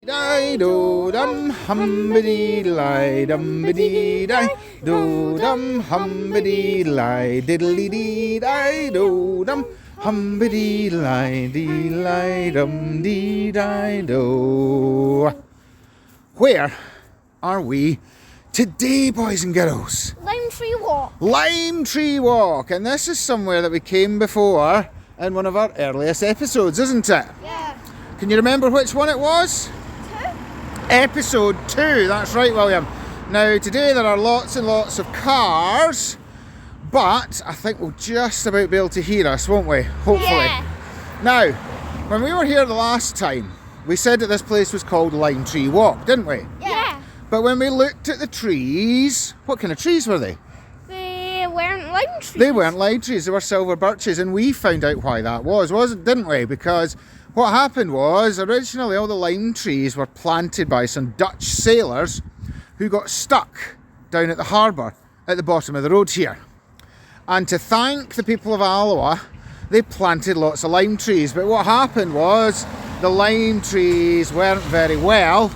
die do dum humbity lie dumbity die do dum humbity lie diddly dee die do dum humbity lie dee lie dum dee die do. Where are we today, boys and girls? Lime Tree Walk. Lime Tree Walk, and this is somewhere that we came before in one of our earliest episodes, isn't it? Yeah. Can you remember which one it was? 2. Episode 2, that's right, William. Now today there are lots and lots of cars, but I think we'll just about be able to hear us, won't we? Hopefully. Yeah. Now, when we were here the last time, we said that this place was called Lime Tree Walk, didn't we? Yeah. But when we looked at the trees, what kind of trees were they? They weren't lime trees. They weren't lime trees, they were silver birches, and we found out why that was, didn't we? Because what happened was, originally all the lime trees were planted by some Dutch sailors who got stuck down at the harbour at the bottom of the road here. And to thank the people of Alloa, they planted lots of lime trees. But what happened was, the lime trees weren't very well,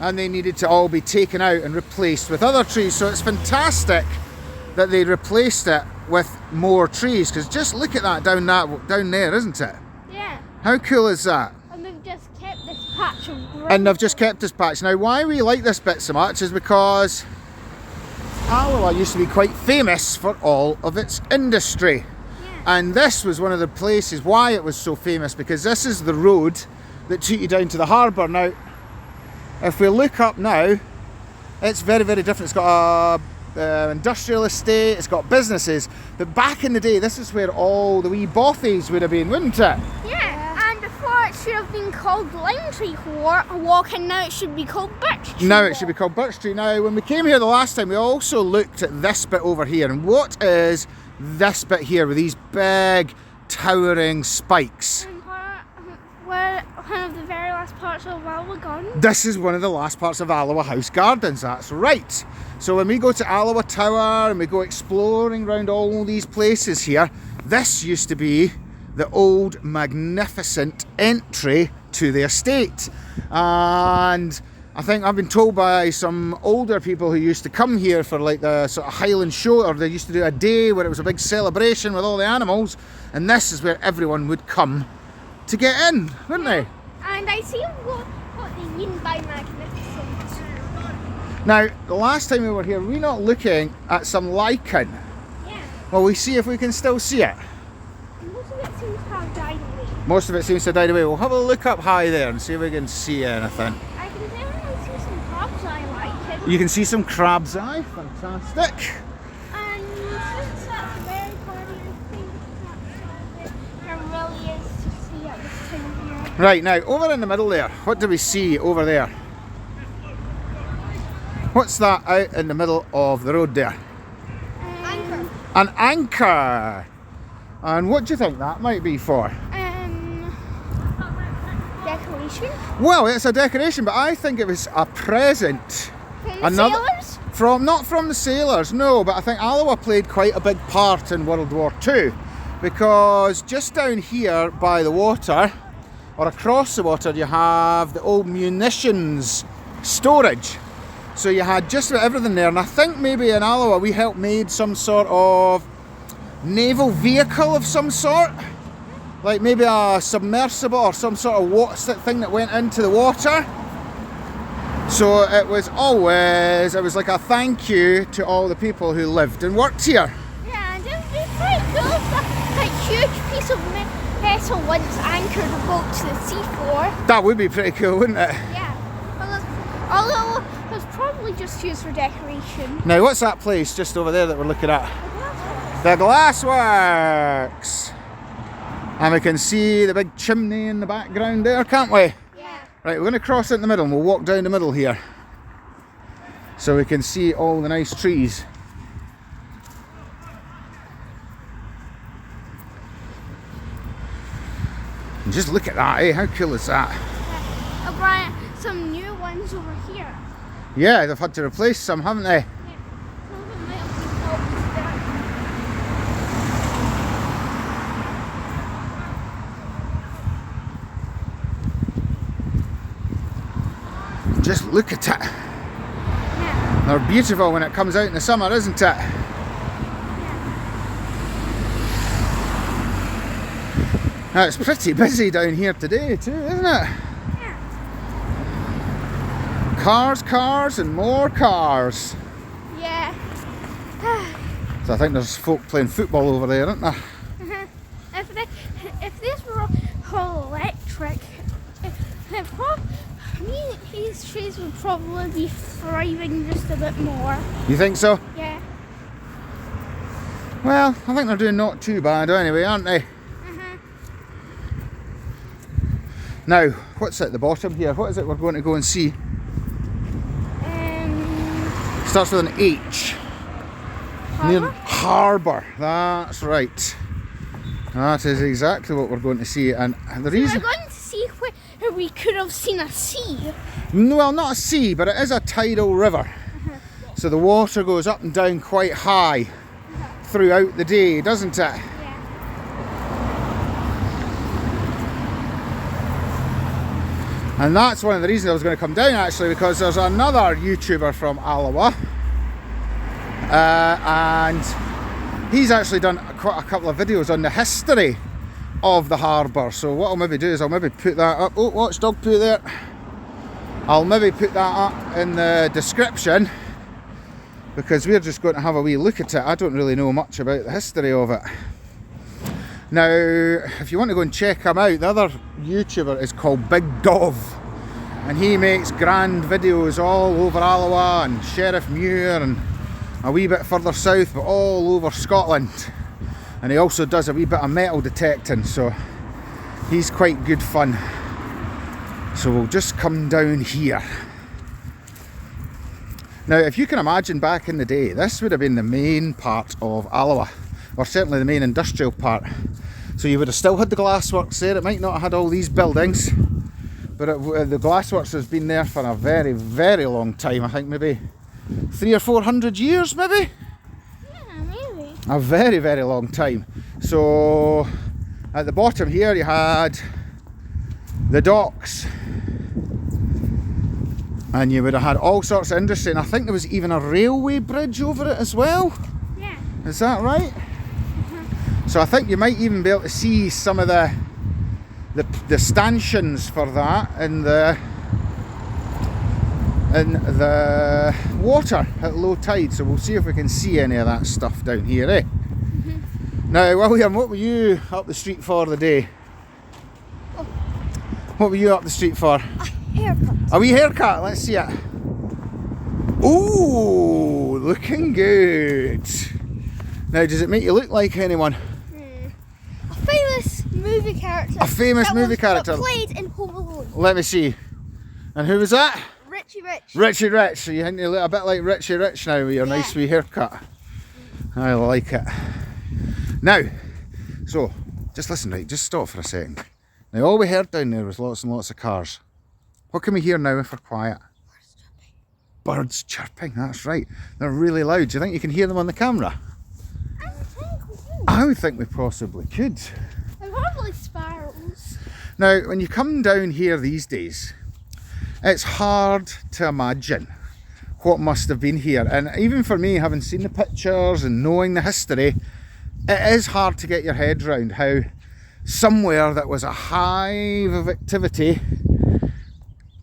and they needed to all be taken out and replaced with other trees. So it's fantastic that they replaced it with more trees, because just look at that down there, isn't it? Yeah. How cool is that? And they've just kept this patch of green. And they've just kept this patch. Now why we like this bit so much is because Alloa used to be quite famous for all of its industry. Yeah. And this was one of the places why it was so famous, because this is the road that took you down to the harbour. Now, if we look up now, it's very, very different. It's got a industrial estate, it's got businesses, but back in the day, this is where all the wee bothies would have been, wouldn't it? Yeah. And before it should have been called Lime Tree Walk, and now it should be called Birch Tree Now Walk. it should be called Birch Tree. Now, when we came here the last time, we also looked at this bit over here. And what is this bit here with these big, towering spikes? And where one of the very last parts of Alloa Gardens. This is one of the last parts of Alloa House Gardens, that's right. So when we go to Alloa Tower and we go exploring around all these places here, this used to be the old magnificent entry to the estate. And I think I've been told by some older people who used to come here for like the sort of Highland show, or they used to do a day where it was a big celebration with all the animals, and this is where everyone would come to get in, wouldn't they? And I see what they mean by magnificent. Now, the last time we were here, we're not looking at some lichen. Yeah. Well, we see if we can still see it. Most of it seems to have died away. Most of it seems to have died away. We'll have a look up high there and see if we can see anything. I can definitely see some crabs I like. You can see some crab's eye. Fantastic. And since that's a very party, I think that there really is to see at this time of year. Right, now, over in the middle there, what do we see over there? What's that out in the middle of the road there? Anchor. An anchor. And what do you think that might be for? Decoration. Well, it's a decoration, but I think it was a present. From the sailors? Not from the sailors, no, but I think Alloa played quite a big part in World War II, because just down here by the water, or across the water, you have the old munitions storage. So you had just about everything there, and I think maybe in Alloa we helped made some sort of naval vehicle of some sort, like maybe a submersible or some sort of thing that went into the water. So it was like a thank you to all the people who lived and worked here. Yeah, and it would be pretty cool if that huge piece of metal once anchored a boat to the seafloor. That would be pretty cool, wouldn't it? Yeah, although it was probably just used for decoration. Now, what's that place just over there that we're looking at? The glassworks. And we can see the big chimney in the background there, can't we? Yeah. Right, we're going to cross it in the middle and we'll walk down the middle here, so we can see all the nice trees. And just look at that, eh? How cool is that? Oh, Brian, some new ones over here. Yeah, they've had to replace some, haven't they? Yeah. Some of them might have been always there. Just look at it. Yeah. They're beautiful when it comes out in the summer, isn't it? Yeah. Now, it's pretty busy down here today too, isn't it? Yeah. Cars, cars and more cars. Yeah. So I think there's folk playing football over there, aren't there? If this were all electric, these trees would probably be thriving just a bit more. You think so? Yeah. Well, I think they're doing not too bad anyway, aren't they? Now, what's at the bottom here? What is it we're going to go and see? Starts with an H. Harbour? Harbour, that's right. That is exactly what we're going to see. And the reason... We're going to see where we could have seen a sea. Well, not a sea, but it is a tidal river. So the water goes up and down quite high throughout the day, doesn't it? Yeah. And that's one of the reasons I was going to come down, actually, because there's another YouTuber from Alloa, and he's actually done quite a couple of videos on the history of the harbour. So what I'll maybe do is I'll maybe put that up. Oh, watch dog poo there. I'll maybe put that up in the description, because we're just going to have a wee look at it. I don't really know much about the history of it. Now, if you want to go and check him out, the other YouTuber is called Big Dov, and he makes grand videos all over Alloa and Sheriff Muir and a wee bit further south, but all over Scotland. And he also does a wee bit of metal detecting, so he's quite good fun. So we'll just come down here. Now, if you can imagine back in the day, this would have been the main part of Alloa, or certainly the main industrial part. So you would have still had the glassworks there. It might not have had all these buildings, but the glassworks has been there for a very, very long time. I think maybe 300 or 400 years, maybe? Yeah, maybe. A very, very long time. So at the bottom here you had the docks, and you would have had all sorts of industry, and I think there was even a railway bridge over it as well. Yeah. Is that right? So I think you might even be able to see some of the stanchions for that in the water at low tide. So we'll see if we can see any of that stuff down here, eh? Now, William, what were you up the street for the day? Oh. What were you up the street for? A haircut. A wee haircut, let's see it. Ooh, looking good. Now, does it make you look like anyone? A famous movie character. A famous movie character. That played in Home Alone. Let me see. And who was that? Richie Rich. Richie Rich. So you think you look a bit like Richie Rich now with your nice wee haircut. I like it. Now, so, just listen, right, just stop for a second. Now, all we heard down there was lots and lots of cars. What can we hear now if we're quiet? Birds chirping. Birds chirping, that's right. They're really loud. Do you think you can hear them on the camera? I think we do. I would think we possibly could. They're probably sparrows. Now, when you come down here these days, it's hard to imagine what must have been here. And even for me, having seen the pictures and knowing the history, it is hard to get your head around how somewhere that was a hive of activity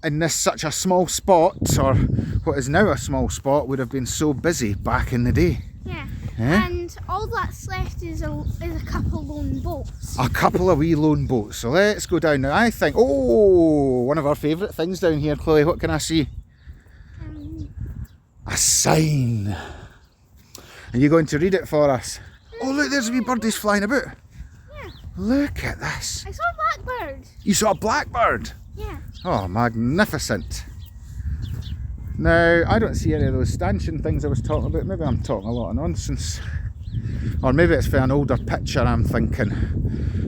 in this such a small spot, or what is now a small spot, would have been so busy back in the day. Yeah. Eh? And all that's left is a couple lone boats. A couple of wee lone boats. So let's go down now. I think, oh, one of our favourite things down here, Chloe. What can I see? A sign. Are you going to read it for us? Oh, look, there's a wee birdies flying about. Yeah. Look at this. I saw a blackbird. You saw a blackbird? Yeah. Oh, magnificent. Now, I don't see any of those stanchion things I was talking about. Maybe I'm talking a lot of nonsense. Or maybe it's for an older picture I'm thinking.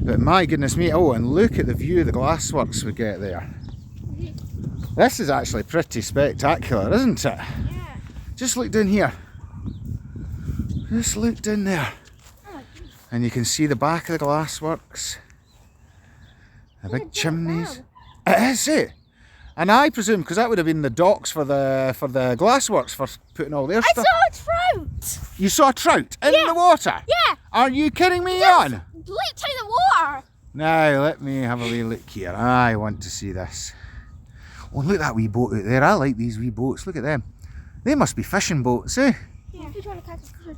But my goodness me, oh, and look at the view of the glassworks we get there. This is actually pretty spectacular, isn't it? Yeah. Just look down here. Just look down there. Oh, And you can see the back of the glassworks. The big chimneys. It is it. And I presume, because that would have been the docks for the glassworks for putting all their I stuff. saw a trout. You saw a trout in the water? Yeah. Are you kidding me Just on? leaped out of the water. Now, let me have a wee look here. I want to see this. Oh, look at that wee boat out there. I like these wee boats. Look at them. They must be fishing boats, eh? Yeah.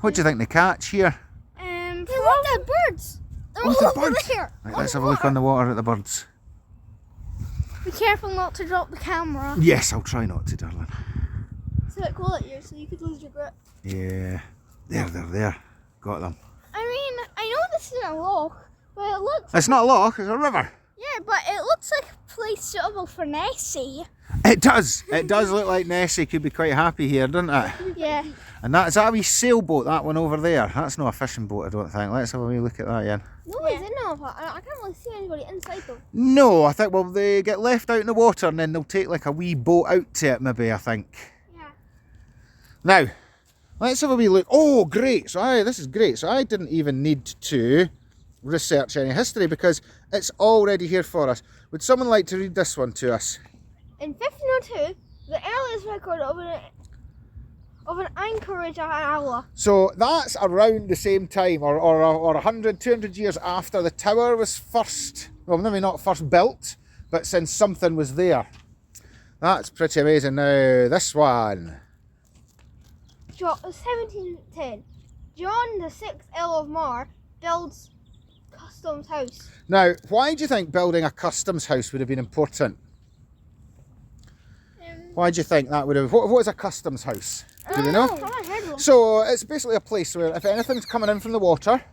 What do you think they catch here? Hey, look at birds. They're all the over birds. there. Right, let's have a look on the water at the birds. Be careful not to drop the camera. Yes, I'll try not to, darling. So it cool at you, so you could lose your grip. Yeah. There. Got them. I mean, I know this isn't a loch, but it looks. It's not a loch, it's a river. Yeah, but it looks like a place suitable for Nessie. It does. It does look like Nessie could be quite happy here, doesn't it? Yeah. And is that a wee sailboat, that one over there? That's not a fishing boat, I don't think. Let's have a wee look at that again. No, it's in there, but I can't really see anybody inside though. No, I think, well, they get left out in the water and then they'll take like a wee boat out to it, maybe, I think. Yeah. Now, let's have a wee look. Oh, great. This is great. So I didn't even need to research any history because it's already here for us. Would someone like to read this one to us? In 1502, the earliest record of an anchorage at Alloa. So that's around the same time, or 100, 200 years after the tower was first, well, maybe not first built, but since something was there. That's pretty amazing. Now, this one. 1710. John the 6th Earl of Mar builds customs house. Now, why do you think building a customs house would have been important? Why do you think that would have... What is a customs house? Do you know? So it's basically a place where if anything's coming in from the water,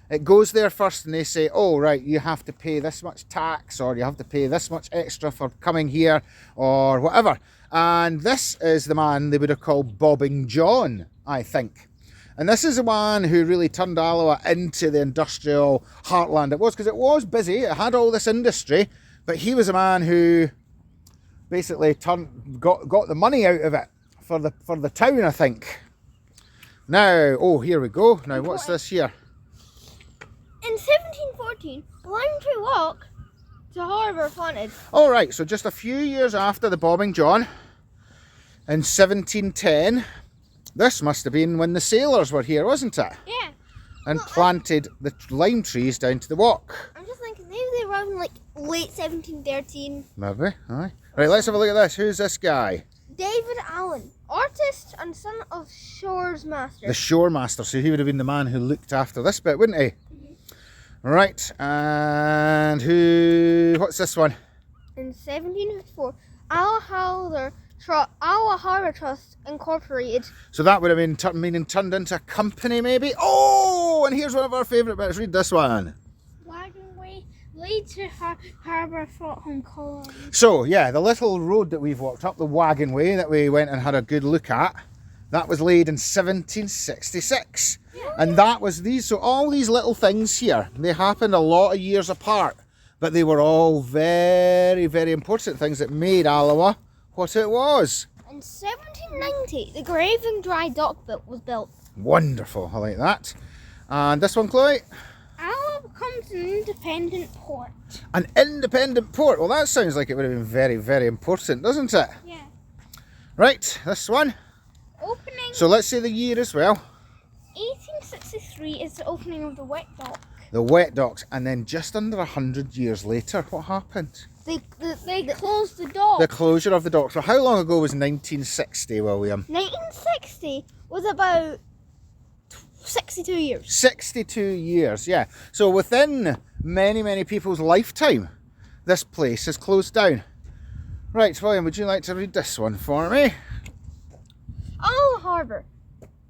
it goes there first and they say, oh, right, you have to pay this much tax or you have to pay this much extra for coming here or whatever. And this is the man they would have called Bobbing John, I think. And this is the one who really turned Alloa into the industrial heartland it was, because it was busy, it had all this industry, but he was a man who basically got the money out of it for the town, I think. Now, oh, here we go. Now, what's this here? In 1714, Lime Tree Walk to Harbour planted. All right, so just a few years after the Bobbing John, in 1710, this must have been when the sailors were here, wasn't it? Yeah. And planted the lime trees down to the walk. I'm just thinking, maybe they were around like late 1713. Maybe, aye. Right, let's have a look at this. Who's this guy? David Allen, artist and son of Shore's master. The shore master, so he would have been the man who looked after this bit, wouldn't he? Mm-hmm. Right, and what's this one? In 1754, Alloa Harbour Trust Incorporated. So that would have been meaning turned into a company, maybe? Oh, and here's one of our favourite bits. Read this one. Wagonway laid to Harbour fought home colony. So, yeah, the little road that we've walked up, the wagonway that we went and had a good look at, that was laid in 1766. Yeah. And that was so all these little things here, they happened a lot of years apart, but they were all very, very important things that made Alloa what it was. In 1790, the Grave and Dry Dock was built. Wonderful, I like that. And this one, Chloe? Alloa becomes an independent port. An independent port? Well, that sounds like it would have been very, very important, doesn't it? Yeah. Right, this one. Opening. So let's say the year as well. 1863 is the opening of the wet dock. The wet docks, and then just under 100 years later, what happened? They closed the dock. The closure of the docks. So how long ago was 1960, William? 1960 was about 62 years. 62 years, yeah. So within many, many people's lifetime, this place is closed down. Right, William, would you like to read this one for me? Alloa Harbour.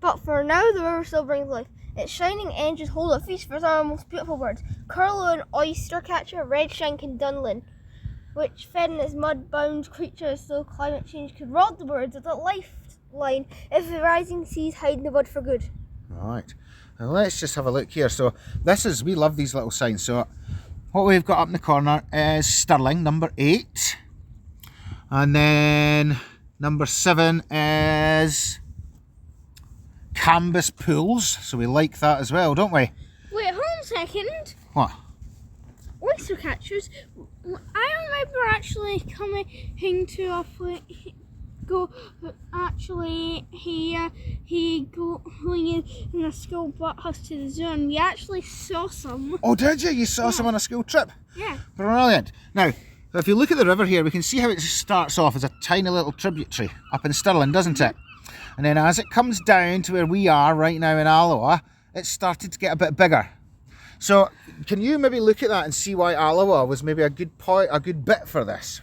But for now, the river still brings life. Its shining edges hold a feast for some of the most beautiful birds. Curlew and oyster catcher, redshank and dunlin, which fed in its mud-bound creatures so climate change could rot the birds at the lifeline if the rising seas hide in the bud for good. Right, now let's just have a look here. So we love these little signs. So what we've got up in the corner is Stirling, number 8. And then number 7 is Cambus Pools. So we like that as well, don't we? Wait, hold on a second. What? oyster catchers. I remember actually coming to a place. He going in a school bus to the zoo, and we actually saw some. Oh, did you? You saw some on a school trip? Yeah. Brilliant. Now, if you look at the river here, we can see how it starts off as a tiny little tributary up in Stirling, doesn't it? And then as it comes down to where we are right now in Alloa, it started to get a bit bigger. So, can you maybe look at that and see why Alloa was maybe a good bit for this?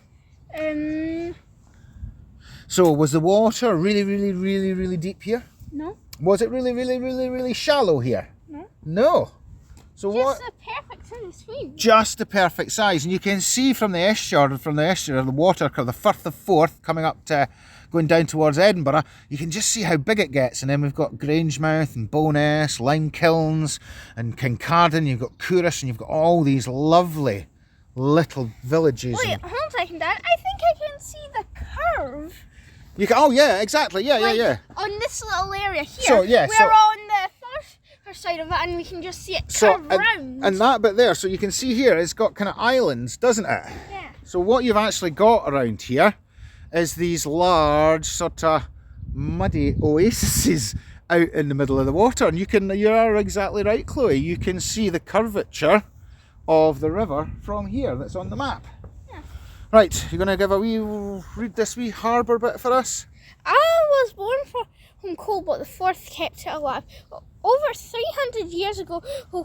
So, was the water really deep here? No. Was it really shallow here? No. No. So Just the perfect size to swim. Just the perfect size, and you can see from the estuary, the water, the Firth of Forth coming up to going down towards Edinburgh. You can just see how big it gets, and then we've got Grangemouth and Bowness, Limekilns, and Kincardine. You've got Coorus, and you've got all these lovely little villages. Wait, hold on a second, Dad. I think I can see the curve. You can, oh yeah, exactly, yeah. On this little area here. So yeah, we're on the first side of it, and we can just see it curve round. And that bit there, so you can see here, it's got kind of islands, doesn't it? Yeah. So what you've actually got around here is these large sort of muddy oases out in the middle of the water, and you are exactly right, Chloe. You can see the curvature of the river from here that's on the map. Yeah. Right, you're going to read this wee harbour bit for us? I was born from coal, but the Forth kept it alive. Over 300 years ago,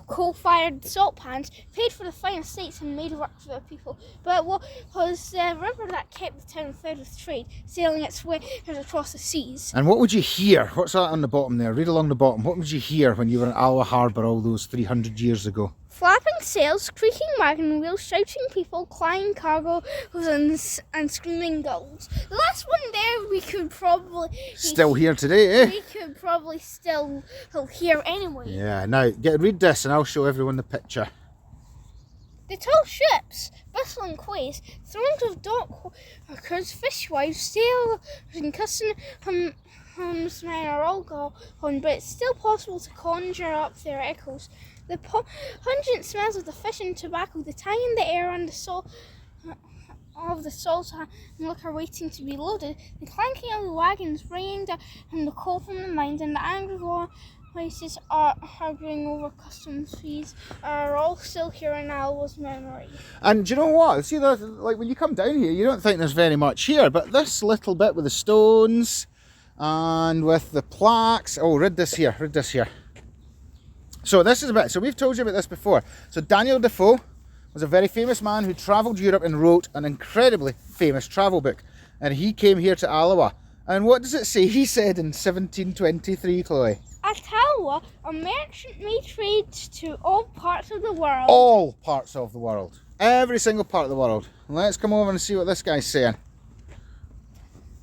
coal-fired salt pans paid for the fine estates and made work for the people. But it was the river that kept the town fed with trade, sailing its way across the seas. And what would you hear? What's that on the bottom there? Read along the bottom. What would you hear when you were in Alloa Harbour all those 300 years ago? Flapping sails, creaking wagon wheels, shouting people, crying cargo, and screaming gulls. The last one there we could probably... Still here today, eh? We could probably still hear anyway. Yeah, now, read this and I'll show everyone the picture. The tall ships, bustling quays, throngs of dock workers, fishwives, sailors and custom men are all gone, but it's still possible to conjure up their echoes. The pungent smells of the fish and tobacco, the tang in the air and the salt of the salt and liquor waiting to be loaded, the clanking of the wagons bringing down the coal from the mines, and the angry voices arguing over customs fees are all still here in Alloa's memory. And do you know what? See, like when you come down here, you don't think there's very much here, but this little bit with the stones and with the plaques. Oh, read this here. So this is a bit, so we've told you about this before. So Daniel Defoe was a very famous man who travelled Europe and wrote an incredibly famous travel book. And he came here to Alloa. And what does it say? He said in 1723, Chloe. At Alloa, a merchant may trade to all parts of the world. All parts of the world. Every single part of the world. Let's come over and see what this guy's saying.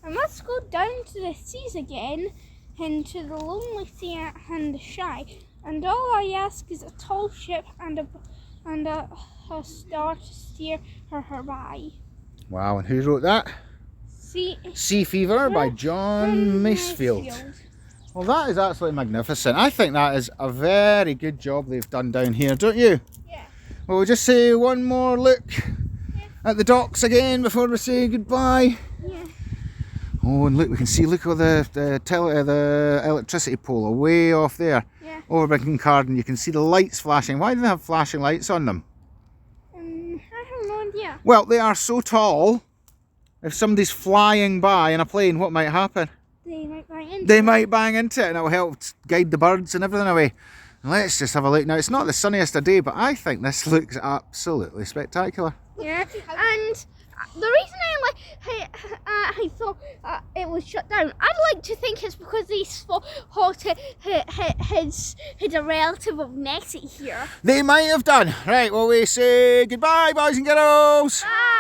I must go down to the seas again, into the lonely sea and the shy. And all I ask is a tall ship and a star to steer her by. Wow, and who wrote that? Sea Fever by John Masefield. Well, that is absolutely magnificent. I think that is a very good job they've done down here, don't you? Yeah. Well, we'll just say one more look at the docks again before we say goodbye. Yeah. Oh, and look, we can see, look at the electricity pole away off there. Yeah. Over by Kincardine, you can see the lights flashing. Why do they have flashing lights on them? I have no idea. Well, they are so tall, if somebody's flying by in a plane, what might happen? They might bang into They might bang into it, and it'll help guide the birds and everything away. Let's just have a look. Now, it's not the sunniest of day, but I think this looks absolutely spectacular. Yeah, and the reason I thought it was shut down, I'd like to think it's because they thought had a relative of Nessie here. They might have done. Right, well, we say goodbye, boys and girls. Bye.